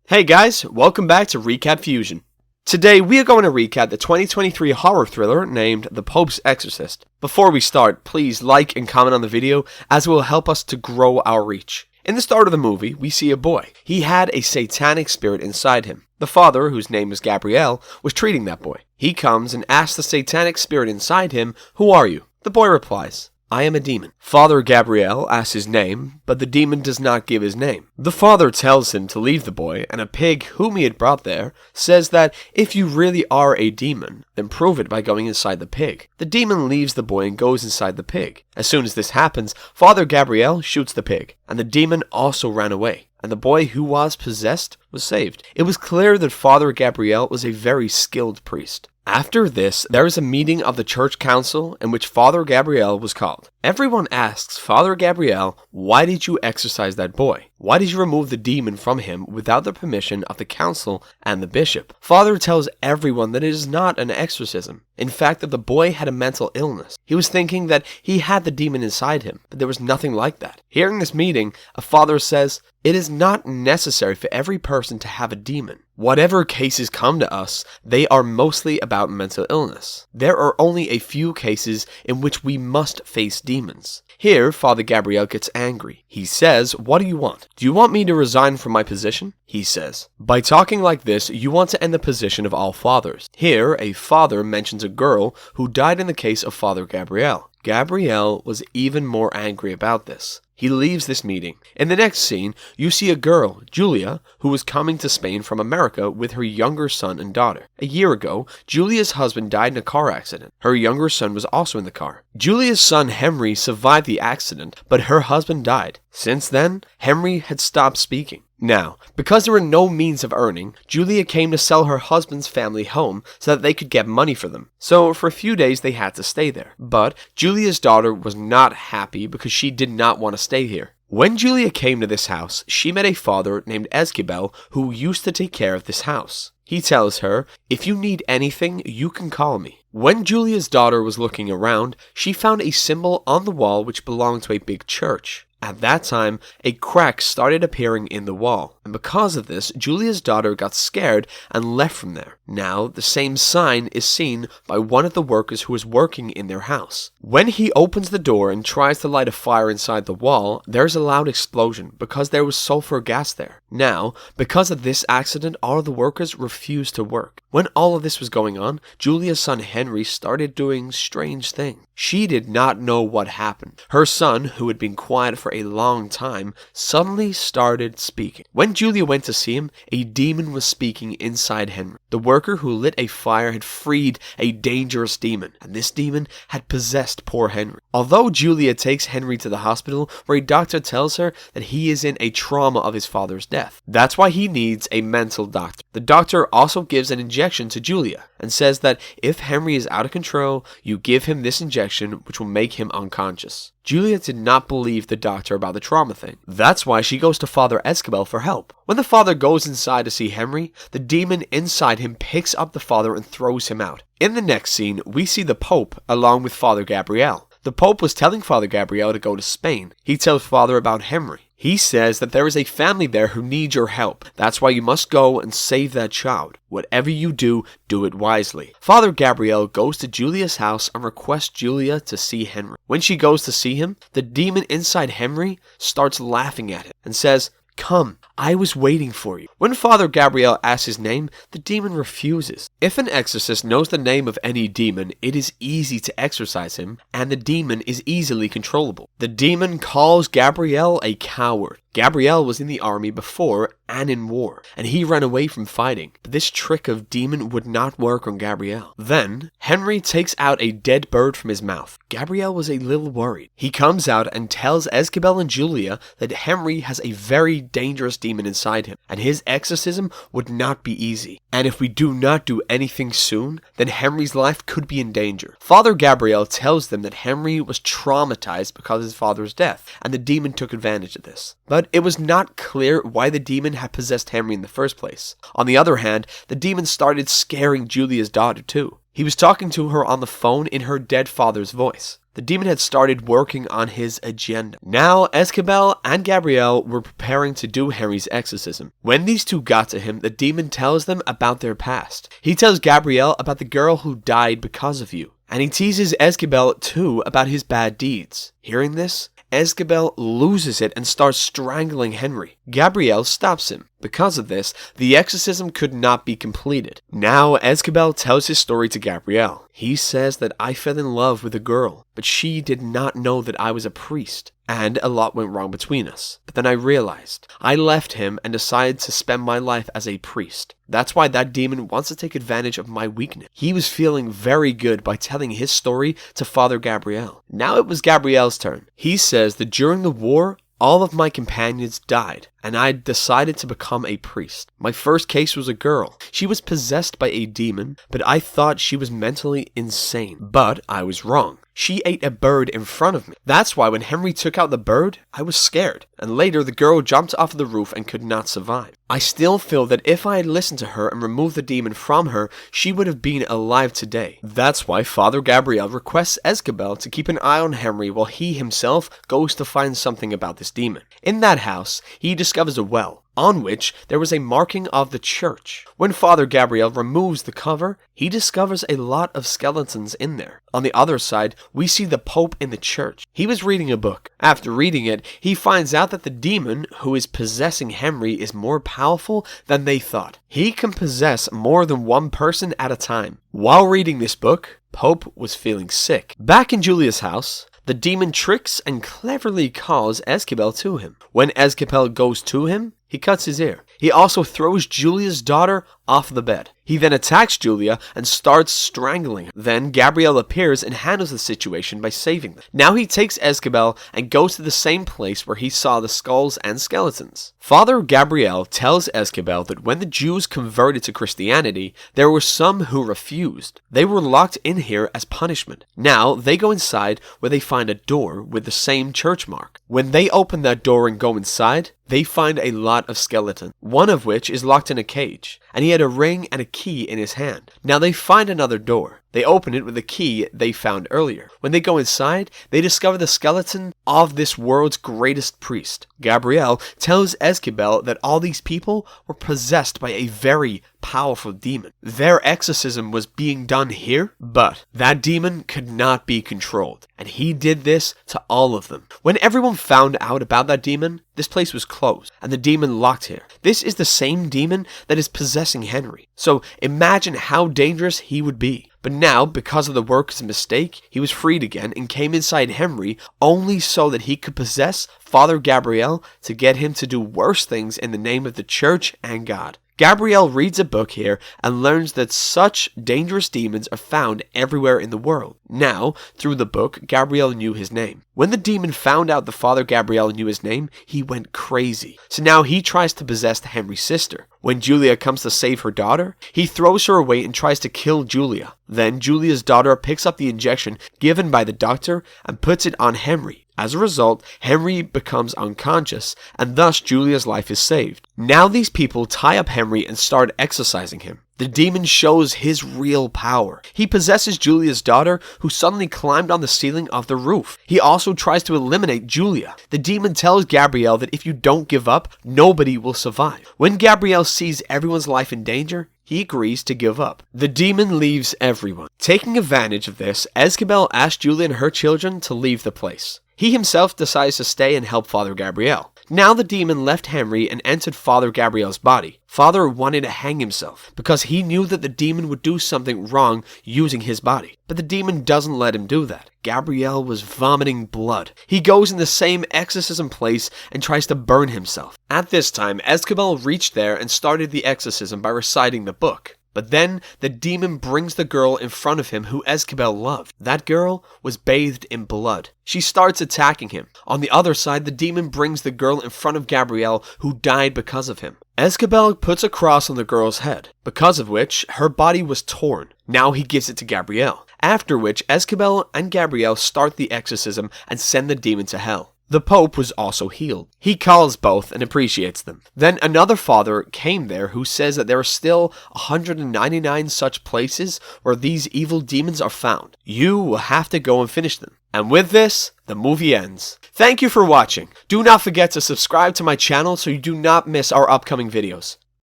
Hey guys, welcome back to Recap Fusion. Today we are going to recap the 2023 horror thriller named The Pope's Exorcist. Before we start, please like and comment on the video as it will help us to grow our reach. In the start of the movie, we see a boy. He had a satanic spirit inside him. The father, whose name is Gabriele, was treating that boy. He comes and asks the satanic spirit inside him, "Who are you?" The boy replies, "I am a demon." Father Gabriele asks his name, but the demon does not give his name. The father tells him to leave the boy, and a pig whom he had brought there says that if you really are a demon, then prove it by going inside the pig. The demon leaves the boy and goes inside the pig. As soon as this happens, Father Gabriele shoots the pig, and the demon also ran away, and the boy who was possessed was saved. It was clear that Father Gabriele was a very skilled priest. After this, there is a meeting of the church council in which Father Gabriele was called. Everyone asks Father Gabriele, "Why did you exorcise that boy? Why did you remove the demon from him without the permission of the council and the bishop?" Father tells everyone that it is not an exorcism. In fact, that the boy had a mental illness. He was thinking that he had the demon inside him, but there was nothing like that. Here in this meeting, a father says, "It is not necessary for every person to have a demon. Whatever cases come to us, they are mostly about mental illness. There are only a few cases in which we must face demons." Here, Father Gabriele gets angry. He says, "What do you want? Do you want me to resign from my position?" He says, "By talking like this, you want to end the position of all fathers." Here, a father mentions a girl who died in the case of Father Gabriele. Gabriele was even more angry about this. He leaves this meeting. In the next scene, you see a girl, Julia, who was coming to Spain from America with her younger son and daughter. A year ago, Julia's husband died in a car accident. Her younger son was also in the car. Julia's son Henry survived the accident, but her husband died. Since then, Henry had stopped speaking. Now, because there were no means of earning, Julia came to sell her husband's family home so that they could get money for them. So for a few days they had to stay there. But Julia's daughter was not happy because she did not want to stay here. When Julia came to this house, she met a father named Gabriele who used to take care of this house. He tells her, "If you need anything, you can call me." When Julia's daughter was looking around, she found a symbol on the wall which belonged to a big church. At that time, a crack started appearing in the wall, and because of this, Julia's daughter got scared and left from there. Now, the same sign is seen by one of the workers who is working in their house. When he opens the door and tries to light a fire inside the wall, there's a loud explosion because there was sulfur gas there. Now, because of this accident, all of the workers refused to work. When all of this was going on, Julia's son Henry started doing strange things. She did not know what happened. Her son, who had been quiet for a long time, suddenly started speaking. When Julia went to see him, a demon was speaking inside Henry. The worker who lit a fire had freed a dangerous demon, and this demon had possessed poor Henry. Although Julia takes Henry to the hospital, where a doctor tells her that he is in a trauma of his father's death. That's why he needs a mental doctor. The doctor also gives an injection to Julia, and says that if Henry is out of control, you give him this injection which will make him unconscious. Julia did not believe the doctor about the trauma thing. That's why she goes to Father Gabriele for help. When the father goes inside to see Henry, the demon inside him picks up the father and throws him out. In the next scene, we see the Pope along with Father Gabriele. The Pope was telling Father Gabriele to go to Spain. He tells Father about Henry. He says that there is a family there who needs your help. That's why you must go and save that child. Whatever you do, do it wisely. Father Gabriele goes to Julia's house and requests Julia to see Henry. When she goes to see him, the demon inside Henry starts laughing at him and says, "Come, I was waiting for you." When Father Gabriele asks his name, the demon refuses. If an exorcist knows the name of any demon, it is easy to exorcise him, and the demon is easily controllable. The demon calls Gabriele a coward. Gabriele was in the army before and in war, and he ran away from fighting. But this trick of demon would not work on Gabriele. Then, Henry takes out a dead bird from his mouth. Gabriele was a little worried. He comes out and tells Gabriele and Julia that Henry has a very dangerous demon inside him, and his exorcism would not be easy. And if we do not do anything soon, then Henry's life could be in danger. Father Gabriele tells them that Henry was traumatized because of his father's death, and the demon took advantage of this. But it was not clear why the demon had possessed Henry in the first place. On the other hand, the demon started scaring Julia's daughter too. He was talking to her on the phone in her dead father's voice. The demon had started working on his agenda. Now, Gabriele and Gabriele were preparing to do Henry's exorcism. When these two got to him, the demon tells them about their past. He tells Gabriele about the girl who died because of you. And he teases Gabriele too about his bad deeds. Hearing this, Gabriele loses it and starts strangling Henry. Gabriele stops him. Because of this, the exorcism could not be completed. Now, Gabriele tells his story to Gabriele. He says that I fell in love with a girl, but she did not know that I was a priest, and a lot went wrong between us. But then I realized. I left him and decided to spend my life as a priest. That's why that demon wants to take advantage of my weakness. He was feeling very good by telling his story to Father Gabriele. Now it was Gabriele's turn. He says that during the war, all of my companions died, and I decided to become a priest. My first case was a girl. She was possessed by a demon, but I thought she was mentally insane. But I was wrong. She ate a bird in front of me. That's why when Henry took out the bird, I was scared. And later, the girl jumped off the roof and could not survive. I still feel that if I had listened to her and removed the demon from her, she would have been alive today. That's why Father Gabriele requests Gabriele to keep an eye on Henry while he himself goes to find something about this demon. In that house, he discovers a well, on which there was a marking of the church. When Father Gabriele removes the cover, he discovers a lot of skeletons in there. On the other side, we see the Pope in the church. He was reading a book. After reading it, he finds out that the demon who is possessing Henry is more powerful than they thought. He can possess more than one person at a time. While reading this book, Pope was feeling sick. Back in Julius' house, the demon tricks and cleverly calls Gabriele to him. When Gabriele goes to him, he cuts his ear. He also throws Julia's daughter off the bed. He then attacks Julia and starts strangling her. Then Gabriele appears and handles the situation by saving them. Now he takes Gabriele and goes to the same place where he saw the skulls and skeletons. Father Gabriele tells Gabriele that when the Jews converted to Christianity, there were some who refused. They were locked in here as punishment. Now they go inside where they find a door with the same church mark. When they open that door and go inside, they find a lot of skeletons, one of which is locked in a cage, and he had a ring and a key in his hand. Now they find another door. They open it with the key they found earlier. When they go inside, they discover the skeleton of this world's greatest priest. Gabriele tells Gabriele that all these people were possessed by a very powerful demon. Their exorcism was being done here, but that demon could not be controlled, and he did this to all of them. When everyone found out about that demon, this place was closed, and the demon locked here. This is the same demon that is possessing Henry. So imagine how dangerous he would be. But now, because of the worker's mistake, he was freed again and came inside Henry only so that he could possess Father Gabriele to get him to do worse things in the name of the church and God. Gabriele reads a book here and learns that such dangerous demons are found everywhere in the world. Now, through the book, Gabriele knew his name. When the demon found out that Father Gabriele knew his name, he went crazy. So now he tries to possess Henry's sister. When Julia comes to save her daughter, he throws her away and tries to kill Julia. Then Julia's daughter picks up the injection given by the doctor and puts it on Henry. As a result, Henry becomes unconscious, and thus Julia's life is saved. Now these people tie up Henry and start exorcising him. The demon shows his real power. He possesses Julia's daughter, who suddenly climbed on the ceiling of the roof. He also tries to eliminate Julia. The demon tells Gabriele that if you don't give up, nobody will survive. When Gabriele sees everyone's life in danger, he agrees to give up. The demon leaves everyone. Taking advantage of this, Gabriele asks Julia and her children to leave the place. He himself decides to stay and help Father Gabriele. Now the demon left Henry and entered Father Gabriele's body. Father wanted to hang himself because he knew that the demon would do something wrong using his body. But the demon doesn't let him do that. Gabriele was vomiting blood. He goes in the same exorcism place and tries to burn himself. At this time, Gabriele reached there and started the exorcism by reciting the book. But then, the demon brings the girl in front of him who Gabriele loved. That girl was bathed in blood. She starts attacking him. On the other side, the demon brings the girl in front of Gabriele who died because of him. Gabriele puts a cross on the girl's head, because of which her body was torn. Now he gives it to Gabriele. After which, Gabriele and Gabriele start the exorcism and send the demon to hell. The Pope was also healed. He calls both and appreciates them. Then another father came there who says that there are still 199 such places where these evil demons are found. You will have to go and finish them. And with this, the movie ends. Thank you for watching. Do not forget to subscribe to my channel so you do not miss our upcoming videos.